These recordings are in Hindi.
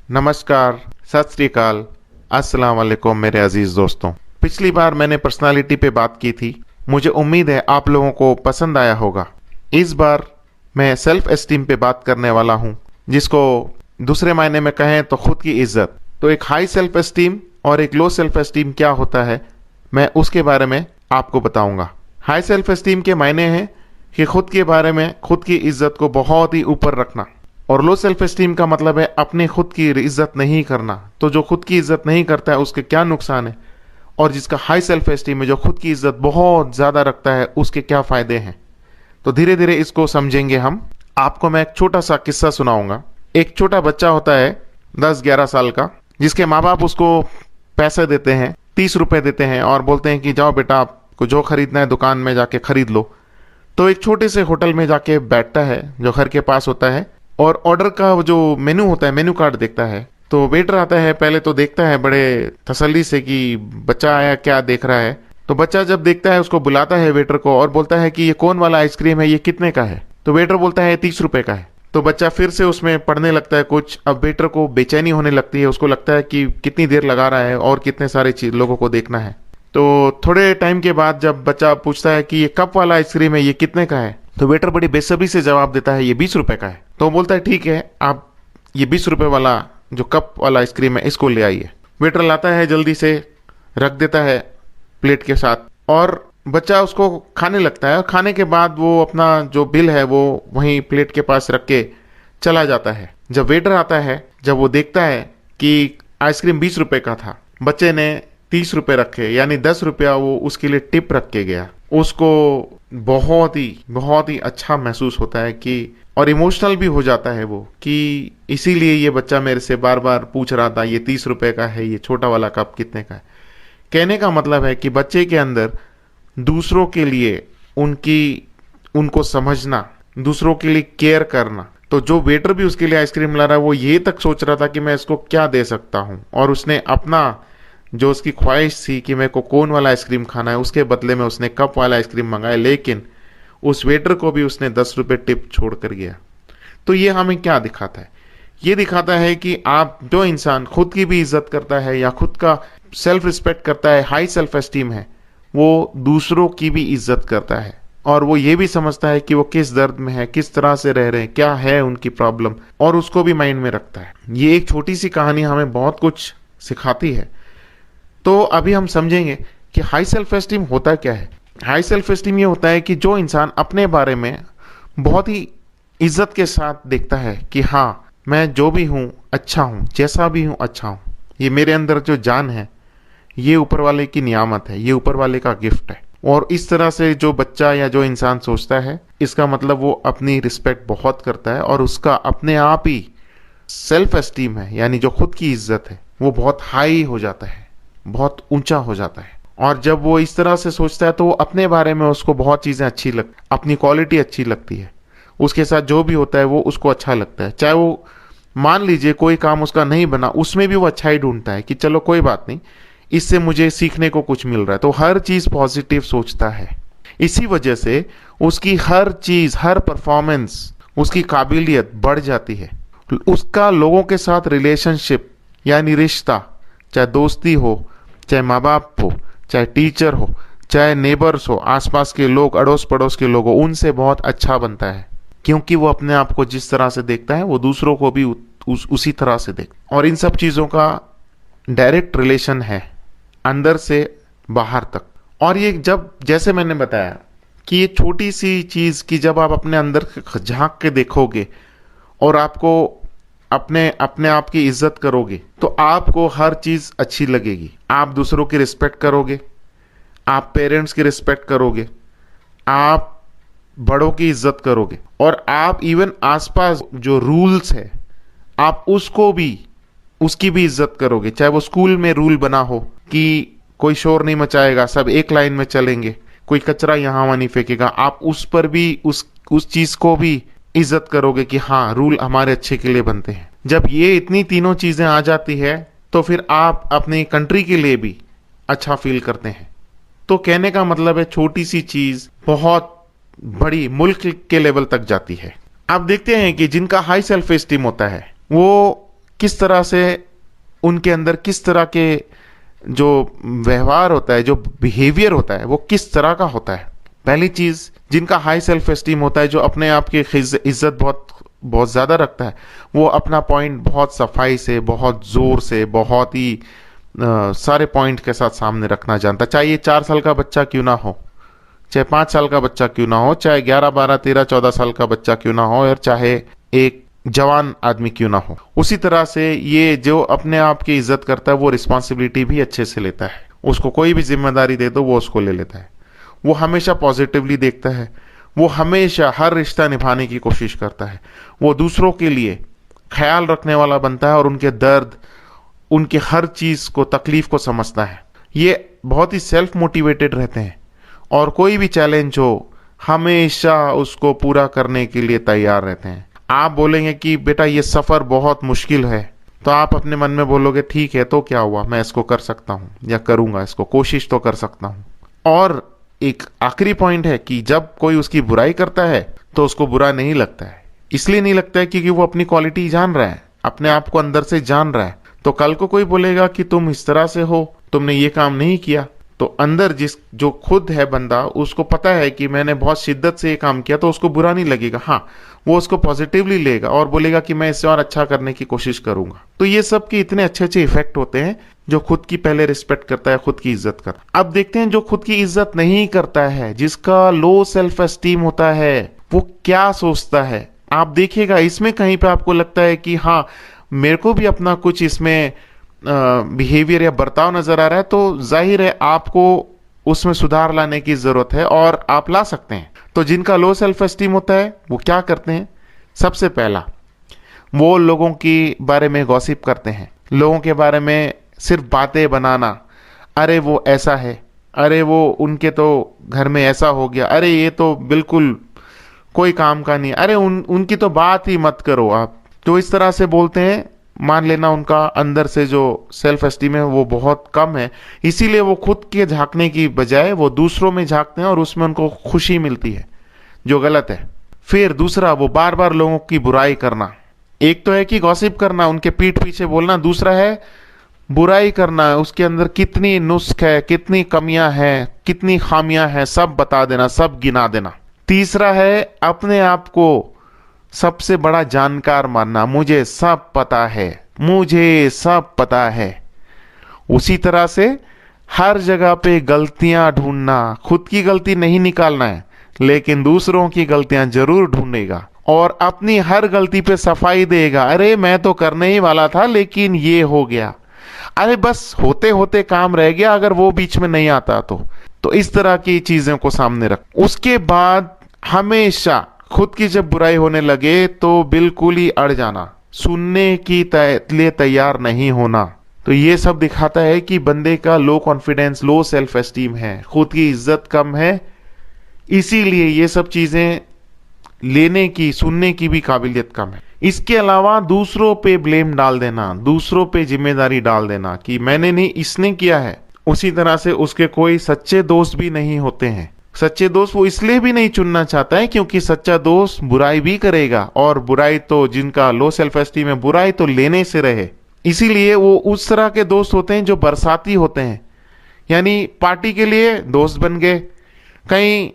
नमस्कार, सत श्री अकाल, अस्सलाम वालेकुम मेरे अजीज दोस्तों। पिछली बार मैंने पर्सनालिटी पे बात की थी। मुझे उम्मीद है आप लोगों को पसंद आया होगा। इस बार मैं सेल्फ एस्टीम पे बात करने वाला हूँ, जिसको दूसरे मायने में कहें तो खुद की इज्जत। तो एक हाई सेल्फ एस्टीम और एक लो सेल्फ एस्टीम क्या होता है, मैं उसके बारे में आपको बताऊंगा। हाई सेल्फ एस्टीम के मायने हैं कि खुद के बारे में, खुद की इज्जत को बहुत ही ऊपर रखना, और लो सेल्फ एस्टीम का मतलब है अपने खुद की इज्जत नहीं करना। तो जो खुद की इज्जत नहीं करता है उसके क्या नुकसान है, और जिसका हाई सेल्फ एस्टीम है, जो खुद की इज्जत बहुत ज्यादा रखता है, उसके क्या फायदे हैं। तो धीरे धीरे इसको समझेंगे हम। आपको मैं एक छोटा सा किस्सा सुनाऊंगा। एक छोटा बच्चा होता है 10-11 साल का, जिसके माँ बाप उसको पैसे देते हैं, 30 रुपए देते हैं और बोलते हैं कि जाओ बेटा, आपको जो खरीदना है दुकान में जाके खरीद लो। तो एक छोटे से होटल में जाके बैठता है जो घर के पास होता है, और ऑर्डर का जो मेनू होता है, मेनू कार्ड देखता है। तो वेटर आता है, पहले तो देखता है बड़े तसल्ली से कि बच्चा आया क्या देख रहा है। तो बच्चा जब देखता है उसको बुलाता है वेटर को और बोलता है कि ये कौन वाला आइसक्रीम है, ये कितने का है। तो वेटर बोलता है 30 रुपए का है। तो बच्चा फिर से उसमें पढ़ने लगता है कुछ। अब वेटर को बेचैनी होने लगती है, उसको लगता है कि कितनी देर लगा रहा है और कितने सारे लोगों को देखना है। तो थोड़े टाइम के बाद जब बच्चा पूछता है कि ये कप वाला आइसक्रीम है, ये कितने का है, तो वेटर बड़ी बेसब्री से जवाब देता है ये 20 रुपए का है। तो बोलता है ठीक है, आप ये 20 रुपए वाला जो कप वाला आइसक्रीम है इसको ले आइए। वेटर लाता है, जल्दी से रख देता है प्लेट के साथ, और बच्चा उसको खाने लगता है। और खाने के बाद वो अपना जो बिल है वो वहीं प्लेट के पास रख के चला जाता है। जब वेटर आता है, जब वो देखता है कि आइसक्रीम 20 रुपए का था, बच्चे ने 30 रुपए रखे, यानी 10 रुपया वो उसके लिए टिप रख के गया, उसको बहुत ही अच्छा महसूस होता है कि, और इमोशनल भी हो जाता है वो, कि इसीलिए ये बच्चा मेरे से बार बार पूछ रहा था ये 30 रुपए का है, ये छोटा वाला कप कितने का है। कहने का मतलब है कि बच्चे के अंदर दूसरों के लिए उनको समझना, दूसरों के लिए केयर करना। तो जो वेटर भी उसके लिए आइसक्रीम ला रहा है, वो ये तक सोच रहा था कि मैं इसको क्या दे सकता हूँ, और उसने अपना जो उसकी ख्वाहिश थी कि मेरे को कौन वाला आइसक्रीम खाना है, उसके बदले में उसने कप वाला आइसक्रीम मंगाया। लेकिन उस वेटर को भी उसने 10 रुपए टिप छोड़ कर गया। तो ये हमें क्या दिखाता है? ये दिखाता है कि आप, जो इंसान खुद की भी इज्जत करता है या खुद का सेल्फ रिस्पेक्ट करता है, हाई सेल्फ एस्टीम है, वो दूसरों की भी इज्जत करता है, और वो ये भी समझता है कि वो किस दर्द में है, किस तरह से रह रहे हैं, क्या है उनकी प्रॉब्लम, और उसको भी माइंड में रखता है। ये एक छोटी सी कहानी हमें बहुत कुछ सिखाती है। तो अभी हम समझेंगे कि हाई सेल्फ एस्टीम होता क्या है। हाई सेल्फ एस्टीम ये होता है कि जो इंसान अपने बारे में बहुत ही इज्जत के साथ देखता है कि हाँ, मैं जो भी हूँ अच्छा हूँ, जैसा भी हूँ अच्छा हूँ, ये मेरे अंदर जो जान है ये ऊपर वाले की नियामत है, ये ऊपर वाले का गिफ्ट है। और इस तरह से जो बच्चा या जो इंसान सोचता है, इसका मतलब वो अपनी रिस्पेक्ट बहुत करता है, और उसका अपने आप ही सेल्फ एस्टीम है, यानी जो खुद की इज्जत है, वो बहुत हाई हो जाता है, बहुत ऊंचा हो जाता है। और जब वो इस तरह से सोचता है तो वो अपने बारे में उसको बहुत चीजें अच्छी अपनी क्वालिटी अच्छी लगती है, उसके साथ जो भी होता है वो उसको अच्छा लगता है। चाहे वो, मान लीजिए कोई काम उसका नहीं बना, उसमें भी वो अच्छाई ढूंढता है कि चलो कोई बात नहीं, इससे मुझे सीखने को कुछ मिल रहा है। तो हर चीज पॉजिटिव सोचता है। इसी वजह से उसकी हर चीज, हर परफॉर्मेंस, उसकी काबिलियत बढ़ जाती है। उसका लोगों के साथ रिलेशनशिप यानी रिश्ता, चाहे दोस्ती हो, चाहे माँ बाप हो, चाहे टीचर हो, चाहे नेबर्स हो, आसपास के लोग, अड़ोस पड़ोस के लोग हो, उनसे बहुत अच्छा बनता है। क्योंकि वो अपने आप को जिस तरह से देखता है वो दूसरों को भी उसी तरह से देखता है। और इन सब चीजों का डायरेक्ट रिलेशन है अंदर से बाहर तक। और ये, जब, जैसे मैंने बताया कि ये छोटी सी चीज की जब आप अपने अंदर झांक के देखोगे और आपको अपने अपने आप की इज्जत करोगे, तो आपको हर चीज अच्छी लगेगी। आप दूसरों की रिस्पेक्ट करोगे, आप पेरेंट्स की रिस्पेक्ट करोगे, आप बड़ों की इज्जत करोगे, और आप इवन आसपास जो रूल्स है आप उसकी भी इज्जत करोगे। चाहे वो स्कूल में रूल बना हो कि कोई शोर नहीं मचाएगा, सब एक लाइन में चलेंगे, कोई कचरा यहाँ वहां नहीं फेंकेगा, आप उस पर भी उस चीज को भी इज्जत करोगे कि हाँ, रूल हमारे अच्छे के लिए बनते हैं। जब ये इतनी तीनों चीजें आ जाती है तो फिर आप अपनी कंट्री के लिए भी अच्छा फील करते हैं। तो कहने का मतलब है, छोटी सी चीज बहुत बड़ी मुल्क के लेवल तक जाती है। आप देखते हैं कि जिनका हाई सेल्फ एस्टीम होता है वो किस तरह से उनके अंदर किस तरह के जो व्यवहार होता है, जो बिहेवियर होता है, वो किस तरह का होता है। पहली चीज, जिनका हाई सेल्फ एस्टीम होता है, जो अपने आप की इज्जत बहुत बहुत ज्यादा रखता है, वो अपना पॉइंट बहुत सफाई से, बहुत जोर से, बहुत ही सारे पॉइंट के साथ सामने रखना जानता है। चाहे ये 4 साल का बच्चा क्यों ना हो, चाहे 5 साल का बच्चा क्यों ना हो, चाहे 11, 12, 13, 14 साल का बच्चा क्यों ना हो, और चाहे एक जवान आदमी क्यों ना हो। उसी तरह से ये जो अपने आप की इज्जत करता है, वो रिस्पॉन्सिबिलिटी भी अच्छे से लेता है। उसको कोई भी जिम्मेदारी दे दो, वो उसको ले लेता है। वो हमेशा पॉजिटिवली देखता है। वो हमेशा हर रिश्ता निभाने की कोशिश करता है। वो दूसरों के लिए ख्याल रखने वाला बनता है और उनके दर्द, उनके हर चीज को, तकलीफ को समझता है। ये बहुत ही सेल्फ मोटिवेटेड रहते हैं और कोई भी चैलेंज हो हमेशा उसको पूरा करने के लिए तैयार रहते हैं। आप बोलेंगे कि बेटा ये सफर बहुत मुश्किल है, तो आप अपने मन में बोलोगे ठीक है, तो क्या हुआ, मैं इसको कर सकता हूं या करूंगा, इसको कोशिश तो कर सकता हूं। और एक आखिरी पॉइंट है कि जब कोई उसकी बुराई करता है तो उसको बुरा नहीं लगता है। इसलिए नहीं लगता है क्योंकि वो अपनी क्वालिटी जान रहा है, अपने आप को अंदर से जान रहा है। तो कल को कोई बोलेगा कि तुम इस तरह से हो, तुमने ये काम नहीं किया, तो अंदर जो खुद है बंदा, उसको पता है कि मैंने बहुत शिद्दत से ये काम किया, तो उसको बुरा नहीं लगेगा। हाँ, वो उसको पॉजिटिवली लेगा और बोलेगा कि मैं इससे और अच्छा करने की कोशिश करूंगा। तो ये सब के इतने अच्छे अच्छे इफेक्ट होते हैं। जो खुद की पहले रिस्पेक्ट करता है, खुद की इज्जत करता है। अब देखते हैं जो खुद की इज्जत नहीं करता है, जिसका लो सेल्फ एस्टीम होता है, वो क्या सोचता है। आप देखिएगा इसमें कहीं पे आपको लगता है कि हाँ, मेरे को भी अपना कुछ इसमें बिहेवियर या बर्ताव नजर आ रहा है, तो जाहिर है आपको उसमें सुधार लाने की जरूरत है और आप ला सकते हैं। तो जिनका लो सेल्फ एस्टीम होता है वो क्या करते हैं, सबसे पहला वो लोगों के बारे में गॉसिप करते हैं, लोगों के बारे में सिर्फ बातें बनाना। अरे वो ऐसा है, अरे वो उनके तो घर में ऐसा हो गया, अरे ये तो बिल्कुल कोई काम का नहीं, अरे उनकी तो बात ही मत करो आप। तो इस तरह से बोलते हैं। मान लेना उनका अंदर से जो सेल्फ एस्टीम है वो बहुत कम है, इसीलिए वो खुद के झांकने की बजाय वो दूसरों में झांकते हैं और उसमें उनको खुशी मिलती है, जो गलत है। फिर दूसरा, वो बार बार लोगों की बुराई करना। एक तो है कि गॉसिप करना, उनके पीठ पीछे बोलना, दूसरा है बुराई करना। उसके अंदर कितनी नुस्ख है, कितनी कमियां हैं, कितनी खामियां हैं, सब बता देना, सब गिना देना। तीसरा है अपने आप को सबसे बड़ा जानकार मानना, मुझे सब पता है, मुझे सब पता है। उसी तरह से हर जगह पे गलतियां ढूंढना, खुद की गलती नहीं निकालना है, लेकिन दूसरों की गलतियां जरूर ढूंढेगा और अपनी हर गलती पे सफाई देगा। अरे मैं तो करने ही वाला था, लेकिन ये हो गया, अरे बस होते होते काम रह गया, अगर वो बीच में नहीं आता तो इस तरह की चीजों को सामने रख। उसके बाद हमेशा खुद की जब बुराई होने लगे तो बिल्कुल ही अड़ जाना, सुनने की लिए तैयार नहीं होना। तो ये सब दिखाता है कि बंदे का low confidence, low self esteem है, खुद की इज्जत कम है, इसीलिए ये सब चीजें लेने की, सुनने की भी काबिलियत कम है। इसके अलावा दूसरों पे ब्लेम डाल देना, दूसरों पे जिम्मेदारी डाल देना कि मैंने नहीं, इसने किया है। उसी तरह से उसके कोई सच्चे दोस्त भी नहीं होते हैं। सच्चे दोस्त वो इसलिए भी नहीं चुनना चाहता है क्योंकि सच्चा दोस्त बुराई भी करेगा, और बुराई तो, जिनका लो सेल्फ एस्टीम है, बुराई तो लेने से रहे। इसीलिए वो उस तरह के दोस्त होते हैं जो बरसाती होते हैं, यानी पार्टी के लिए दोस्त बन गए, कहीं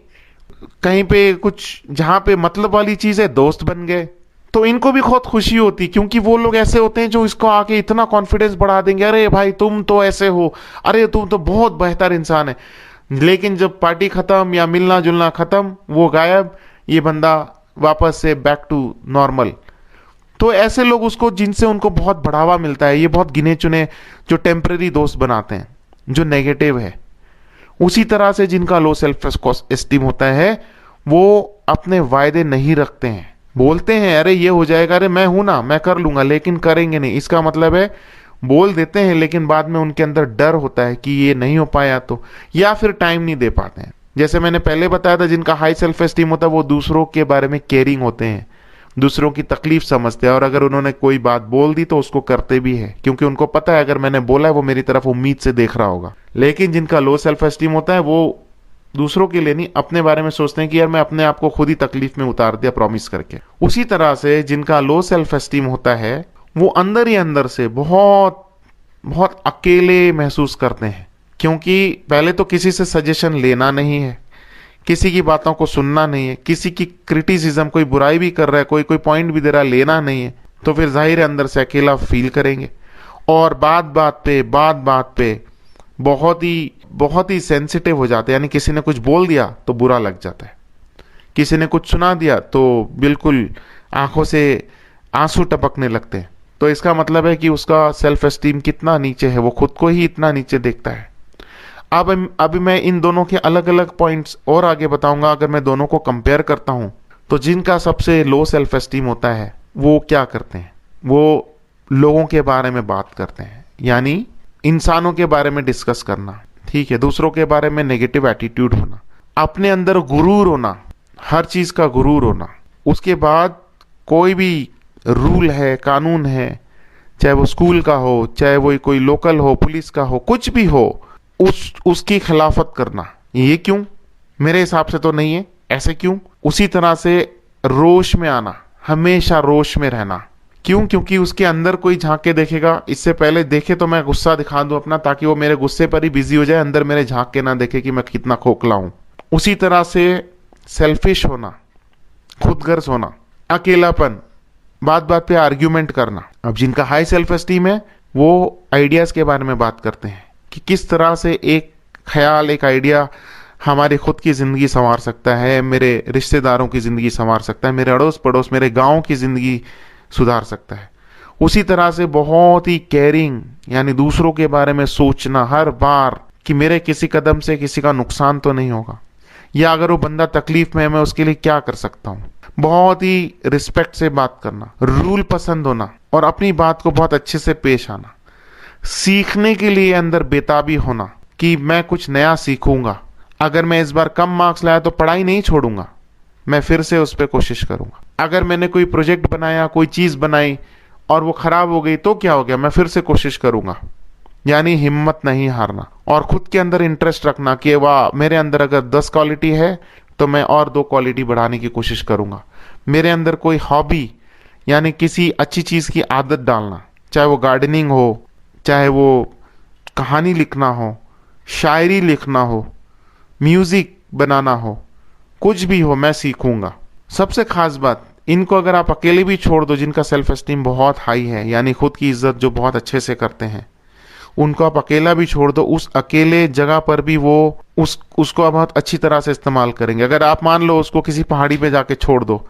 कहीं पे कुछ जहां पे मतलब वाली चीज है दोस्त बन गए, तो इनको भी बहुत खुशी होती, क्योंकि वो लोग ऐसे होते हैं जो इसको आके इतना कॉन्फिडेंस बढ़ा देंगे, अरे भाई तुम तो ऐसे हो, अरे तुम तो बहुत बेहतर इंसान है। लेकिन जब पार्टी खत्म या मिलना जुलना खत्म, वो गायब, ये बंदा वापस से बैक टू नॉर्मल। तो ऐसे लोग उसको, जिनसे उनको बहुत बढ़ावा मिलता है, ये बहुत गिने चुने जो टेम्परेरी दोस्त बनाते हैं, जो नेगेटिव है। उसी तरह से जिनका लो सेल्फ एस्टीम होता है, वो अपने वायदे नहीं रखते हैं, बोलते हैं अरे ये हो जाएगा, अरे मैं हूं ना, मैं कर लूंगा, लेकिन करेंगे नहीं। इसका मतलब है बोल देते हैं, लेकिन बाद में उनके अंदर डर होता है कि ये नहीं हो पाया तो, या फिर टाइम नहीं दे पाते हैं। जैसे मैंने पहले बताया था, जिनका हाई सेल्फ एस्टीम होता है वो दूसरों के बारे में केयरिंग होते हैं, दूसरों की तकलीफ समझते हैं, और अगर उन्होंने कोई बात बोल दी तो उसको करते भी है, क्योंकि उनको पता है अगर मैंने बोला है वो मेरी तरफ उम्मीद से देख रहा होगा। लेकिन जिनका लो सेल्फ एस्टीम होता है वो दूसरों के लिए नहीं, अपने बारे में सोचते हैं कि यार मैं अपने आप को खुद ही तकलीफ में उतार दिया प्रॉमिस करके। उसी तरह से जिनका लो सेल्फ एस्टीम होता है वो अंदर ही अंदर से बहुत बहुत अकेले महसूस करते हैं, क्योंकि पहले तो किसी से सजेशन लेना नहीं है, किसी की बातों को सुनना नहीं है, किसी की क्रिटिसिज्म, कोई बुराई भी कर रहा है, कोई कोई पॉइंट भी दे रहा है, लेना नहीं है, तो फिर जाहिर है अंदर से अकेला फील करेंगे। और बात बात पे बहुत ही सेंसिटिव हो जाते हैं, यानी किसी ने कुछ बोल दिया तो बुरा लग जाता है, किसी ने कुछ सुना दिया तो बिल्कुल आंखों से आंसू टपकने लगते हैं। तो इसका मतलब है कि उसका सेल्फ एस्टीम कितना नीचे है, वो खुद को ही इतना नीचे देखता है। अब अभी मैं इन दोनों के अलग अलग पॉइंट्स और आगे बताऊंगा। अगर मैं दोनों को कंपेयर करता हूं तो जिनका सबसे लो सेल्फ एस्टीम होता है वो क्या करते हैं, वो लोगों के बारे में बात करते हैं, यानी इंसानों के बारे में डिस्कस करना, ठीक है, दूसरों के बारे में नेगेटिव एटीट्यूड होना, अपने अंदर गुरूर होना, हर चीज का गुरूर होना। उसके बाद कोई भी रूल है, कानून है, चाहे वो स्कूल का हो, चाहे वो कोई लोकल हो, पुलिस का हो, कुछ भी हो, उसकी खिलाफत करना। ये क्यों? मेरे हिसाब से तो नहीं है, ऐसे क्यों? उसी तरह से रोष में आना, हमेशा रोष में रहना। क्यों? क्योंकि उसके अंदर कोई झांक के देखेगा, इससे पहले देखे तो मैं गुस्सा दिखा दूं अपना, ताकि वो मेरे गुस्से पर ही बिजी हो जाए, अंदर मेरे झांक के ना देखे कि मैं कितना खोखला हूं। उसी तरह से सेल्फिश होना, खुदगर्ज होना, अकेलापन, बात बात पे आर्ग्यूमेंट करना। अब जिनका हाई सेल्फ एस्टीम है वो आइडियाज के बारे में बात करते हैं कि किस तरह से एक ख्याल, एक आइडिया हमारी खुद की जिंदगी संवार सकता है, मेरे रिश्तेदारों की जिंदगी संवार सकता है, मेरे अड़ोस पड़ोस, मेरे गांव की जिंदगी सुधार सकता है। उसी तरह से बहुत ही केयरिंग, यानी दूसरों के बारे में सोचना हर बार कि मेरे किसी कदम से किसी का नुकसान तो नहीं होगा, या अगर वो बंदा तकलीफ में है मैं उसके लिए क्या कर सकता हूँ। बहुत ही रिस्पेक्ट से बात करना, रूल पसंद होना और अपनी बात को बहुत अच्छे से पेश आना, सीखने के लिए अंदर बेताबी होना कि मैं कुछ नया सीखूंगा, अगर मैं इस बार कम मार्क्स लाया तो पढ़ाई नहीं छोड़ूंगा, मैं फिर से उस पर कोशिश करूंगा। अगर मैंने कोई प्रोजेक्ट बनाया, कोई चीज बनाई और वो खराब हो गई तो क्या हो गया, मैं फिर से कोशिश करूंगा। यानी हिम्मत नहीं हारना और खुद के अंदर इंटरेस्ट रखना कि वाह, मेरे अंदर अगर 10 क्वालिटी है तो मैं और 2 क्वालिटी बढ़ाने की कोशिश करूंगा। मेरे अंदर कोई हॉबी, यानी किसी अच्छी चीज की आदत डालना, चाहे वो गार्डनिंग हो, चाहे वो कहानी लिखना हो, शायरी लिखना हो, म्यूजिक बनाना हो, कुछ भी हो, मैं सीखूंगा। सबसे खास बात, इनको अगर आप अकेले भी छोड़ दो, जिनका सेल्फ एस्टीम बहुत हाई है, यानी खुद की इज्जत जो बहुत अच्छे से करते हैं, उनको आप अकेला भी छोड़ दो, उस अकेले जगह पर भी वो उसको बहुत अच्छी तरह से इस्तेमाल करेंगे। अगर आप मान लो उसको किसी पहाड़ी पे जाके छोड़ दो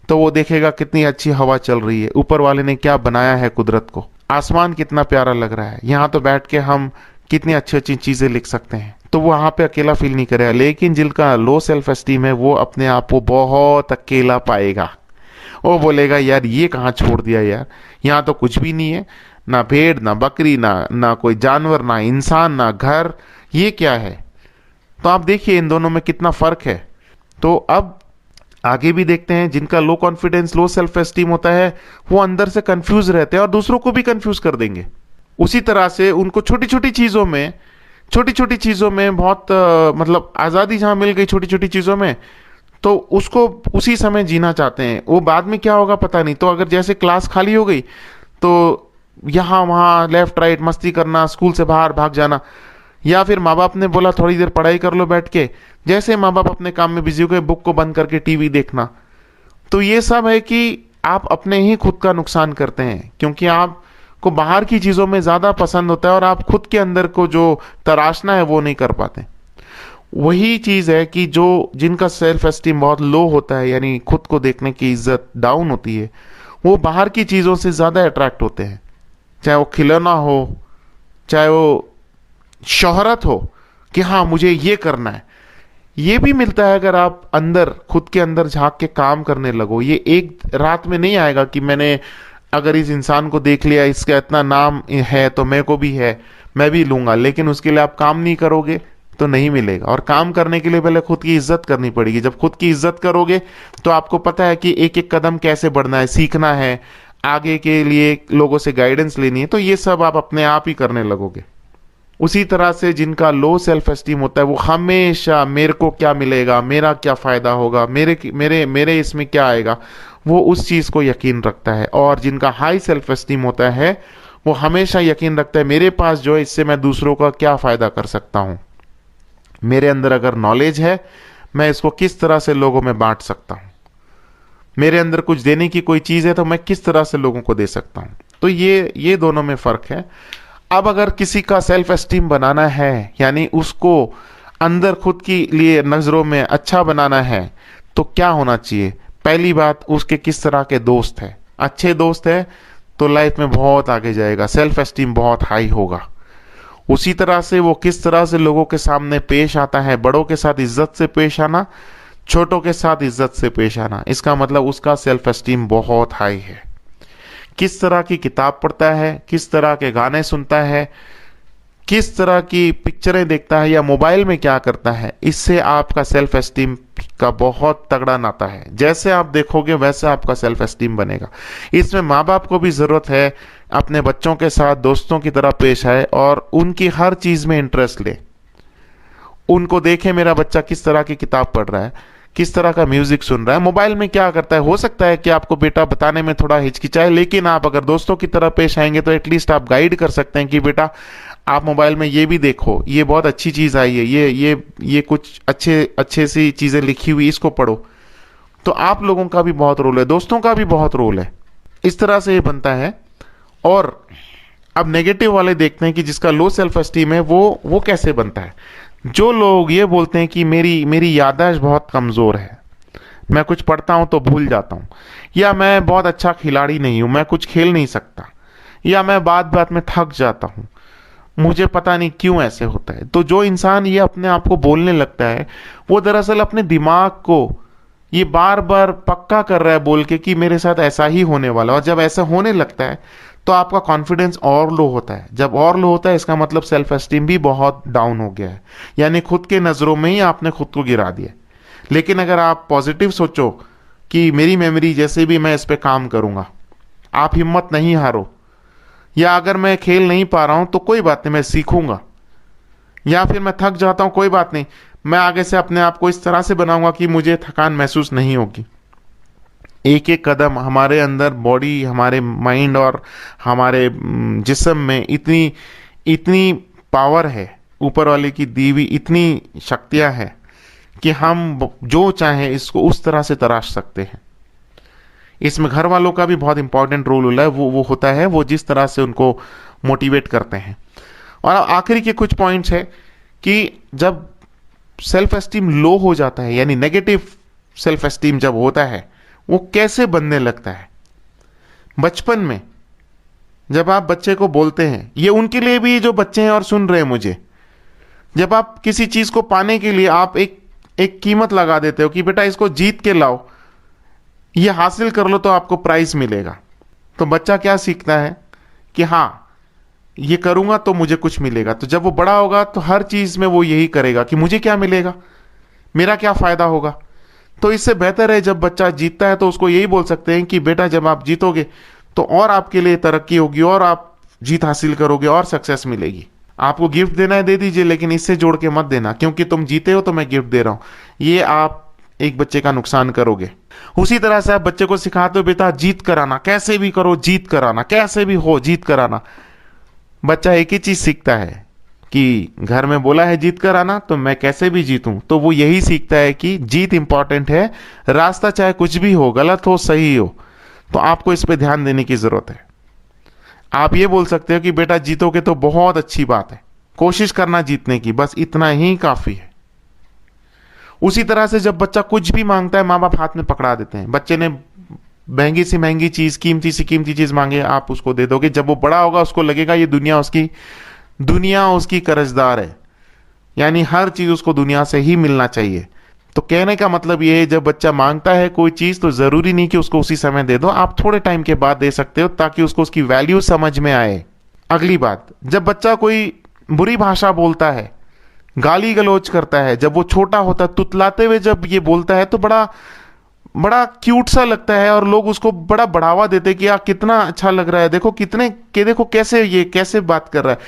तो वो देखेगा कितनी अच्छी हवा चल रही है, ऊपर वाले ने क्या बनाया है कुदरत को, आसमान कितना प्यारा लग रहा है, यहाँ तो बैठ के हम कितनी अच्छी अच्छी चीजें लिख सकते हैं, तो वो वहां पे अकेला फील नहीं करेगा। लेकिन जिनका लो सेल्फ एस्टीम है वो अपने आप को बहुत अकेला पाएगा। वो बोलेगा यार ये कहाँ छोड़ दिया यार, यहाँ तो कुछ भी नहीं है, ना भेड़, ना बकरी, ना कोई जानवर, ना इंसान, ना घर, ये क्या है। तो आप देखिए इन दोनों में कितना फर्क है। तो अब आगे भी देखते हैं, जिनका low confidence, low self esteem होता है, वो अंदर से कंफ्यूज रहते हैं और दूसरों को भी कंफ्यूज कर देंगे। उसी तरह से उनको छोटी छोटी चीजों में बहुत मतलब आजादी जहां मिल गई छोटी छोटी चीजों में, तो उसको उसी समय जीना चाहते हैं। वो बाद में क्या होगा पता नहीं। तो अगर जैसे क्लास खाली हो गई तो यहाँ वहाँ लेफ्ट राइट मस्ती करना, स्कूल से बाहर भाग जाना, या फिर माँ बाप ने बोला थोड़ी देर पढ़ाई कर लो बैठ के, जैसे माँ बाप अपने काम में बिजी हो गए, बुक को बंद करके टीवी देखना। तो ये सब है कि आप अपने ही खुद का नुकसान करते हैं, क्योंकि आपको बाहर की चीजों में ज्यादा पसंद होता है और आप खुद के अंदर को जो तराशना है वो नहीं कर पाते। वही चीज है कि जो जिनका सेल्फ एस्टीम बहुत लो होता है, यानी खुद को देखने की इज्जत डाउन होती है, वो बाहर की चीजों से ज्यादा अट्रैक्ट होते हैं, चाहे वो खिलौना हो, चाहे वो शोहरत हो कि हाँ मुझे ये करना है। ये भी मिलता है अगर आप अंदर खुद के अंदर झांक के काम करने लगो। ये एक रात में नहीं आएगा कि मैंने अगर इस इंसान को देख लिया, इसका इतना नाम है तो मेरे को भी है, मैं भी लूंगा। लेकिन उसके लिए आप काम नहीं करोगे तो नहीं मिलेगा। और काम करने के लिए पहले खुद की इज्जत करनी पड़ेगी। जब खुद की इज्जत करोगे तो आपको पता है कि एक एक कदम कैसे बढ़ना है, सीखना है, आगे के लिए लोगों से गाइडेंस लेनी है, तो ये सब आप अपने आप ही करने लगोगे। उसी तरह से जिनका लो सेल्फ एस्टीम होता है वो हमेशा मेरे को क्या मिलेगा, मेरा क्या फायदा होगा, मेरे मेरे मेरे इसमें क्या आएगा, वो उस चीज को यकीन रखता है, और जिनका हाई सेल्फ एस्टीम होता है वो हमेशा यकीन रखता है मेरे पास जो है इससे मैं दूसरों का क्या फायदा कर सकता हूं, मेरे अंदर अगर नॉलेज है मैं इसको किस तरह से लोगों में बांट सकता हूं, मेरे अंदर कुछ देने की कोई चीज है तो मैं किस तरह से लोगों को दे सकता हूं। तो ये दोनों में फर्क है। अब अगर किसी का सेल्फ एस्टीम बनाना है, यानी उसको अंदर खुद की लिए नजरों में अच्छा बनाना है, तो क्या होना चाहिए? पहली बात, उसके किस तरह के दोस्त है। अच्छे दोस्त है तो लाइफ में बहुत आगे जाएगा, सेल्फ एस्टीम बहुत हाई होगा। उसी तरह से वो किस तरह से लोगों के सामने पेश आता है, बड़ों के साथ इज्जत से पेश आना, छोटों के साथ इज्जत से पेश आना, इसका मतलब उसका सेल्फ एस्टीम बहुत हाई है। किस तरह की किताब पढ़ता है, किस तरह के गाने सुनता है, किस तरह की पिक्चरें देखता है, या मोबाइल में क्या करता है, इससे आपका सेल्फ एस्टीम का बहुत तगड़ा नाता है। जैसे आप देखोगे वैसे आपका सेल्फ एस्टीम बनेगा। इसमें माँ बाप को भी जरूरत है अपने बच्चों के साथ दोस्तों की तरह पेश आए और उनकी हर चीज में इंटरेस्ट ले। उनको देखे मेरा बच्चा किस तरह की किताब पढ़ रहा है, किस तरह का म्यूजिक सुन रहा है, मोबाइल में क्या करता है। हो सकता है कि आपको बेटा बताने में थोड़ा हिचकिचाए, लेकिन आप अगर दोस्तों की तरह पेश आएंगे तो एटलीस्ट आप गाइड कर सकते हैं कि बेटा आप मोबाइल में ये भी देखो, ये बहुत अच्छी चीज आई है, ये कुछ अच्छे सी चीजें लिखी हुई, इसको पढ़ो। तो आप लोगों का भी बहुत रोल है, दोस्तों का भी बहुत रोल है। इस तरह से ये बनता है। और अब नेगेटिव वाले देखते हैं कि जिसका लो सेल्फ एस्टीम है वो कैसे बनता है। जो लोग ये बोलते हैं कि मेरी याददाश्त बहुत कमजोर है, मैं कुछ पढ़ता हूं तो भूल जाता हूं, या मैं बहुत अच्छा खिलाड़ी नहीं हूं, मैं कुछ खेल नहीं सकता, या मैं बात बात में थक जाता हूं, मुझे पता नहीं क्यों ऐसे होता है। तो जो इंसान ये अपने आप को बोलने लगता है वो दरअसल अपने दिमाग को ये बार बार पक्का कर रहा है बोल के कि मेरे साथ ऐसा ही होने वाला। और जब ऐसा होने लगता है तो आपका कॉन्फिडेंस और लो होता है। जब और लो होता है इसका मतलब सेल्फ एस्टीम भी बहुत डाउन हो गया है, यानी खुद के नजरों में ही आपने खुद को गिरा दिया। लेकिन अगर आप पॉजिटिव सोचो कि मेरी मेमोरी जैसे भी मैं इस पे काम करूंगा, आप हिम्मत नहीं हारो, या अगर मैं खेल नहीं पा रहा हूं तो कोई बात नहीं, मैं सीखूंगा, या फिर मैं थक जाता हूं कोई बात नहीं, मैं आगे से अपने आप को इस तरह से बनाऊंगा कि मुझे थकान महसूस नहीं होगी। एक एक कदम हमारे अंदर बॉडी, हमारे माइंड और हमारे जिस्म में इतनी पावर है, ऊपर वाले की दी हुई इतनी शक्तियां हैं कि हम जो चाहें इसको उस तरह से तराश सकते हैं। इसमें घर वालों का भी बहुत इंपॉर्टेंट रोल है, वो होता है वो जिस तरह से उनको मोटिवेट करते हैं। और आखिरी के कुछ पॉइंट्स है कि जब सेल्फ एस्टीम लो हो जाता है, यानी नेगेटिव सेल्फ एस्टीम जब होता है, वो कैसे बनने लगता है। बचपन में जब आप बच्चे को बोलते हैं, ये उनके लिए भी जो बच्चे हैं और सुन रहे हैं मुझे, जब आप किसी चीज को पाने के लिए आप एक कीमत लगा देते हो कि बेटा इसको जीत के लाओ, ये हासिल कर लो तो आपको प्राइज मिलेगा, तो बच्चा क्या सीखता है कि हाँ ये करूंगा तो मुझे कुछ मिलेगा। तो जब वो बड़ा होगा तो हर चीज में वो यही करेगा कि मुझे क्या मिलेगा, मेरा क्या फायदा होगा। तो इससे बेहतर है जब बच्चा जीतता है तो उसको यही बोल सकते हैं कि बेटा जब आप जीतोगे तो और आपके लिए तरक्की होगी और आप जीत हासिल करोगे और सक्सेस मिलेगी। आपको गिफ्ट देना है दे दीजिए, लेकिन इससे जोड़ के मत देना क्योंकि तुम जीते हो तो मैं गिफ्ट दे रहा हूं। ये आप एक बच्चे का नुकसान करोगे। उसी तरह से आप बच्चे को सिखाते हो बेटा जीत कराना, कैसे भी करो जीत कराना, कैसे भी हो जीत कराना। बच्चा एक ही चीज सीखता है कि घर में बोला है जीत कर आना तो मैं कैसे भी जीतूं। तो वो यही सीखता है कि जीत इंपॉर्टेंट है, रास्ता चाहे कुछ भी हो, गलत हो सही हो, तो आपको इस पे ध्यान देने की जरूरत है। आप ये बोल सकते हो कि बेटा जीतोगे तो बहुत अच्छी बात है, कोशिश करना जीतने की, बस इतना ही काफी है। उसी तरह से जब बच्चा कुछ भी मांगता है माँ बाप हाथ में पकड़ा देते हैं। बच्चे ने महंगी से महंगी चीज, कीमती से कीमती चीज मांगे, आप उसको दे दोगे। जब वो बड़ा होगा उसको लगेगा ये दुनिया उसकी कर्जदार है, यानी हर चीज उसको दुनिया से ही मिलना चाहिए। तो कहने का मतलब ये है जब बच्चा मांगता है कोई चीज तो जरूरी नहीं कि उसको उसी समय दे दो, आप थोड़े टाइम के बाद दे सकते हो ताकि उसको उसकी वैल्यू समझ में आए। अगली बात, जब बच्चा कोई बुरी भाषा बोलता है, गाली गलौज करता है, जब वो छोटा होता है तुतलाते हुए जब ये बोलता है तो बड़ा क्यूट सा लगता है और लोग उसको बड़ा बढ़ावा देते हैं कि यार कितना अच्छा लग रहा है, देखो कैसे बात कर रहा है।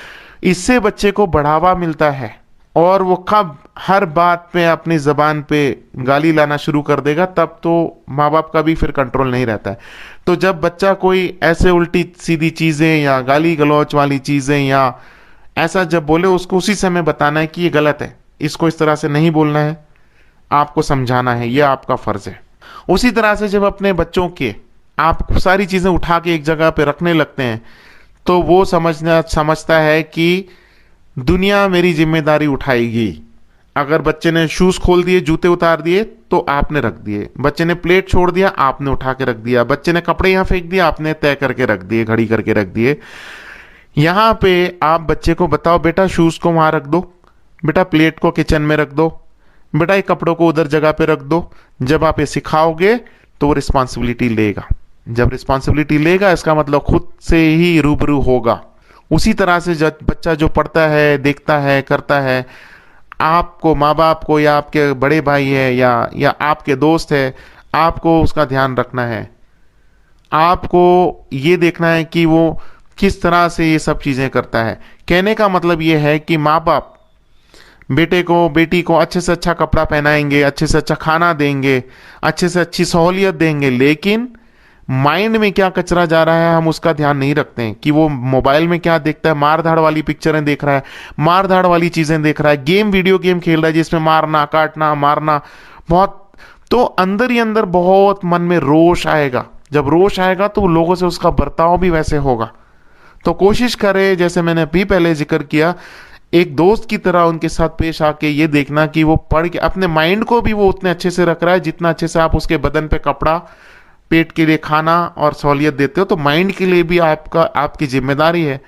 इससे बच्चे को बढ़ावा मिलता है, और वो कब हर बात पे अपनी जबान पे गाली लाना शुरू कर देगा, तब तो माँ बाप का भी फिर कंट्रोल नहीं रहता है। तो जब बच्चा कोई ऐसे उल्टी सीधी चीजें या गाली गलौच वाली चीजें या ऐसा जब बोले, उसको उसी समय बताना है कि ये गलत है, इसको इस तरह से नहीं बोलना है, आपको समझाना है, ये आपका फर्ज है। उसी तरह से जब अपने बच्चों के आप सारी चीजें उठा के एक जगह पे रखने लगते हैं, तो वो समझता है कि दुनिया मेरी जिम्मेदारी उठाएगी। अगर बच्चे ने शूज खोल दिए, जूते उतार दिए, तो आपने रख दिए। बच्चे ने प्लेट छोड़ दिया, आपने उठा के रख दिया। बच्चे ने कपड़े यहां फेंक दिया, आपने तय करके रख दिए, घड़ी करके रख दिए। यहां पे आप बच्चे को बताओ, बेटा शूज को वहां रख दो, बेटा प्लेट को किचन में रख दो, बेटा ये कपड़ों को उधर जगह पे रख दो। जब आप ये सिखाओगे तो वो रिस्पॉन्सिबिलिटी लेगा। जब रिस्पॉन्सिबिलिटी लेगा, इसका मतलब खुद से ही रूबरू होगा। उसी तरह से जब बच्चा जो पढ़ता है, देखता है, करता है, आपको, माँ बाप को, या आपके बड़े भाई है या आपके दोस्त है, आपको उसका ध्यान रखना है। आपको ये देखना है कि वो किस तरह से ये सब चीजें करता है। कहने का मतलब ये है कि माँ बाप बेटे को, बेटी को अच्छे से अच्छा कपड़ा पहनाएंगे, अच्छे से अच्छा खाना देंगे, अच्छे से अच्छी सहूलियत देंगे, लेकिन माइंड में क्या कचरा जा रहा है हम उसका ध्यान नहीं रखते हैं। कि वो मोबाइल में क्या देखता है, मार धाड़ वाली पिक्चरें देख रहा है, मार धाड़ वाली चीजें देख रहा है, गेम, वीडियो गेम खेल रहा है जिसमें मारना, काटना, मारना बहुत, तो अंदर ही अंदर बहुत मन में रोष आएगा। जब रोष आएगा तो लोगों से उसका बर्ताव भी वैसे होगा। तो कोशिश करे, जैसे मैंने अभी पहले जिक्र किया, एक दोस्त की तरह उनके साथ पेश आके ये देखना कि वो पढ़ के अपने माइंड को भी वो उतने अच्छे से रख रहा है जितना अच्छे से आप उसके बदन पे कपड़ा, पेट के लिए खाना और सहूलियत देते हो। तो माइंड के लिए भी आपकी जिम्मेदारी है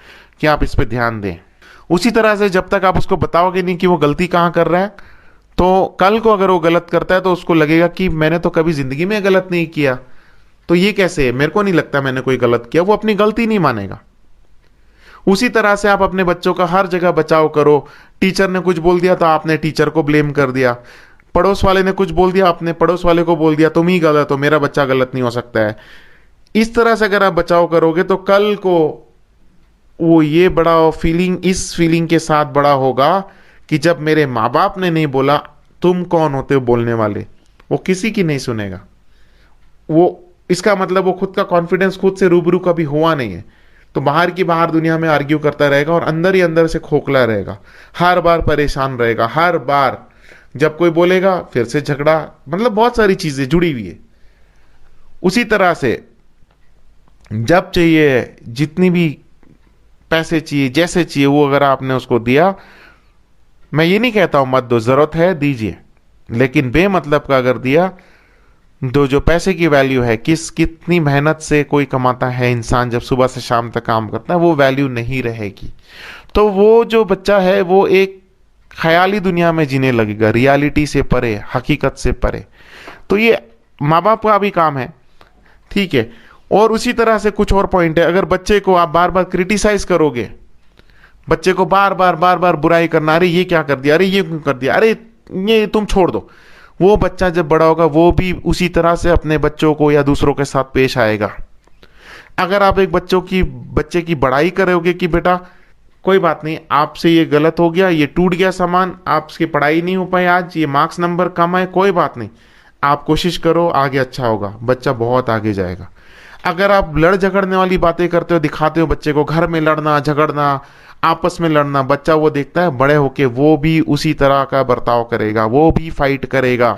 कि आप इस पे ध्यान दें। उसी तरह से जब तक आप उसको बताओगे नहीं कि वो गलती कहाँ कर रहा है, तो कल को अगर वो गलत करता है तो उसको लगेगा कि मैंने तो कभी जिंदगी में गलत नहीं किया, तो ये कैसे है, मेरे को नहीं लगता मैंने कोई गलत किया। वो अपनी गलती नहीं मानेगा। उसी तरह से आप अपने बच्चों का हर जगह बचाव करो। टीचर ने कुछ बोल दिया तो आपने टीचर को ब्लेम कर दिया, पड़ोस वाले ने कुछ बोल दिया, आपने पड़ोस वाले को बोल दिया तुम ही गलत हो, मेरा बच्चा गलत नहीं हो सकता है। इस तरह से अगर आप बचाव करोगे तो कल को वो ये बड़ा फीलिंग, इस फीलिंग के साथ बड़ा होगा कि जब मेरे माँ बाप ने नहीं बोला, तुम कौन होते हो बोलने वाले। वो किसी की नहीं सुनेगा। वो, इसका मतलब वो खुद का कॉन्फिडेंस खुद से रूबरू कभी हुआ नहीं है, तो बाहर की बाहर दुनिया में आर्ग्यू करता रहेगा और अंदर ही अंदर से खोखला रहेगा, हर बार परेशान रहेगा। हर बार जब कोई बोलेगा फिर से झगड़ा, मतलब बहुत सारी चीजें जुड़ी हुई है। उसी तरह से जब चाहिए, जितनी भी पैसे चाहिए, जैसे चाहिए, वो अगर आपने उसको दिया, मैं ये नहीं कहता हूं मत दो, जरूरत है दीजिए, लेकिन बेमतलब का अगर दिया, जो पैसे की वैल्यू है, कितनी मेहनत से कोई कमाता है इंसान, जब सुबह से शाम तक काम करता है, वो वैल्यू नहीं रहेगी। तो वो जो बच्चा है वो एक ख्याली दुनिया में जीने लगेगा, रियलिटी से परे, हकीकत से परे। तो ये माँ बाप का भी काम है, ठीक है। और उसी तरह से कुछ और पॉइंट है। अगर बच्चे को आप बार बार क्रिटिसाइज करोगे, बच्चे को बार बार बुराई करना, अरे ये क्या कर दिया, अरे ये क्यों कर दिया, अरे ये तुम छोड़ दो, वो बच्चा जब बड़ा होगा वो भी उसी तरह से अपने बच्चों को या दूसरों के साथ पेश आएगा। अगर आप एक बच्चे की बड़ाई करोगे कि बेटा कोई बात नहीं, आपसे ये गलत हो गया, ये टूट गया सामान, आपकी पढ़ाई नहीं हो पाई आज, ये मार्क्स नंबर कम आए, कोई बात नहीं, आप कोशिश करो, आगे अच्छा होगा, बच्चा बहुत आगे जाएगा। अगर आप लड़ झगड़ने वाली बातें करते हो, दिखाते हो बच्चे को, घर में लड़ना झगड़ना, आपस में लड़ना, बच्चा वो देखता है, बड़े होके वो भी उसी तरह का बर्ताव करेगा, वो भी फाइट करेगा।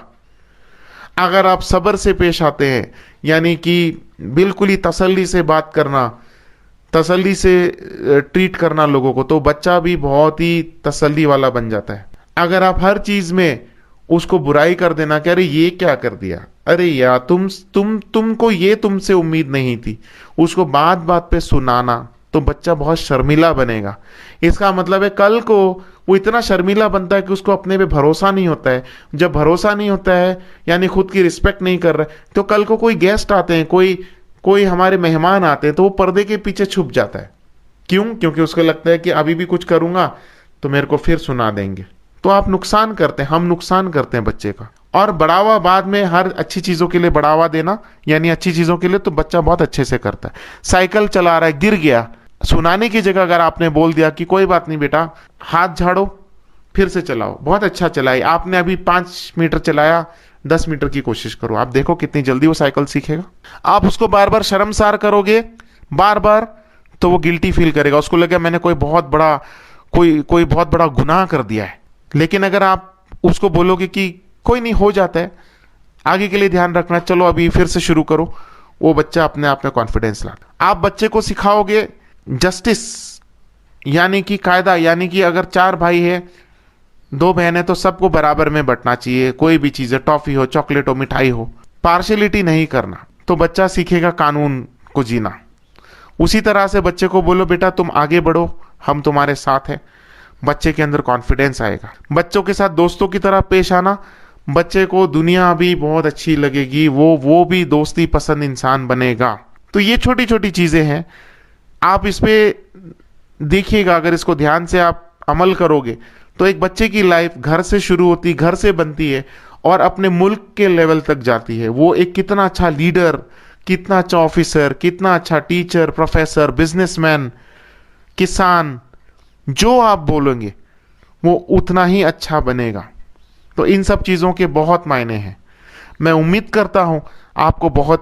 अगर आप सब्र से पेश आते हैं, यानी कि बिल्कुल ही तसल्ली से बात करना, तसल्ली से ट्रीट करना लोगों को, तो बच्चा भी बहुत ही तसल्ली वाला बन जाता है। अगर आप हर चीज में उसको बुराई कर देना कि अरे ये क्या कर दिया, अरे यार तुमको ये तुमसे उम्मीद नहीं थी, उसको बात बात पे सुनाना, तो बच्चा बहुत शर्मीला बनेगा। इसका मतलब है कल को वो इतना शर्मीला बनता है कि उसको अपने पे भरोसा नहीं होता है। जब भरोसा नहीं होता है, यानी खुद की रिस्पेक्ट नहीं कर रहा है, तो कल को कोई गेस्ट आते हैं, कोई हमारे मेहमान आते हैं, तो वो पर्दे के पीछे छुप जाता है। क्यों? क्योंकि उसको लगता है कि अभी भी कुछ करूंगा तो मेरे को फिर सुना देंगे। तो आप नुकसान करते हैं, हम नुकसान करते हैं बच्चे का। और बढ़ावा बाद में हर अच्छी चीजों के लिए बढ़ावा देना, यानी अच्छी चीजों के लिए, तो बच्चा बहुत अच्छे से करता है। साइकिल चला रहा है, गिर गया, सुनाने की जगह अगर आपने बोल दिया कि कोई बात नहीं बेटा, हाथ झाड़ो, फिर से चलाओ, बहुत अच्छा चलाई आपने, अभी 5 मीटर चलाया, 10 मीटर की कोशिश करो, आप देखो कितनी जल्दी वो साइकिल सीखेगा। आप उसको बार बार शर्मसार करोगे, बार बार, तो वो गिल्टी फील करेगा, उसको लगेगा मैंने कोई बहुत बड़ा कोई बहुत बड़ा गुनाह कर दिया है। लेकिन अगर आप उसको बोलोगे कि कोई नहीं, हो जाता है, आगे के लिए ध्यान रखना, चलो अभी फिर से शुरू करो, वो बच्चा अपने आप में कॉन्फिडेंस लाता। आप बच्चे को सिखाओगे जस्टिस, यानी कि कायदा, यानी कि अगर 4 भाई है, 2 बहन है, तो सबको बराबर में बंटना चाहिए, कोई भी चीज़ है, टॉफी हो, चॉकलेट हो, मिठाई हो, पार्शियलिटी नहीं करना, तो बच्चा सीखेगा कानून को जीना। उसी तरह से बच्चे को बोलो बेटा तुम आगे बढ़ो, हम तुम्हारे साथ हैं, बच्चे के अंदर कॉन्फिडेंस आएगा। बच्चों के साथ दोस्तों की तरह पेश आना, बच्चे को दुनिया भी बहुत अच्छी लगेगी, वो भी दोस्ती पसंद इंसान बनेगा। तो ये छोटी छोटी चीजें हैं, आप इस पे देखिएगा, अगर इसको ध्यान से आप अमल करोगे तो एक बच्चे की लाइफ घर से शुरू होती, घर से बनती है और अपने मुल्क के लेवल तक जाती है। वो एक कितना अच्छा लीडर, कितना अच्छा ऑफिसर, कितना अच्छा टीचर, प्रोफेसर, बिजनेसमैन, किसान, जो आप बोलेंगे वो उतना ही अच्छा बनेगा। तो इन सब चीज़ों के बहुत मायने हैं। मैं उम्मीद करता हूं आपको बहुत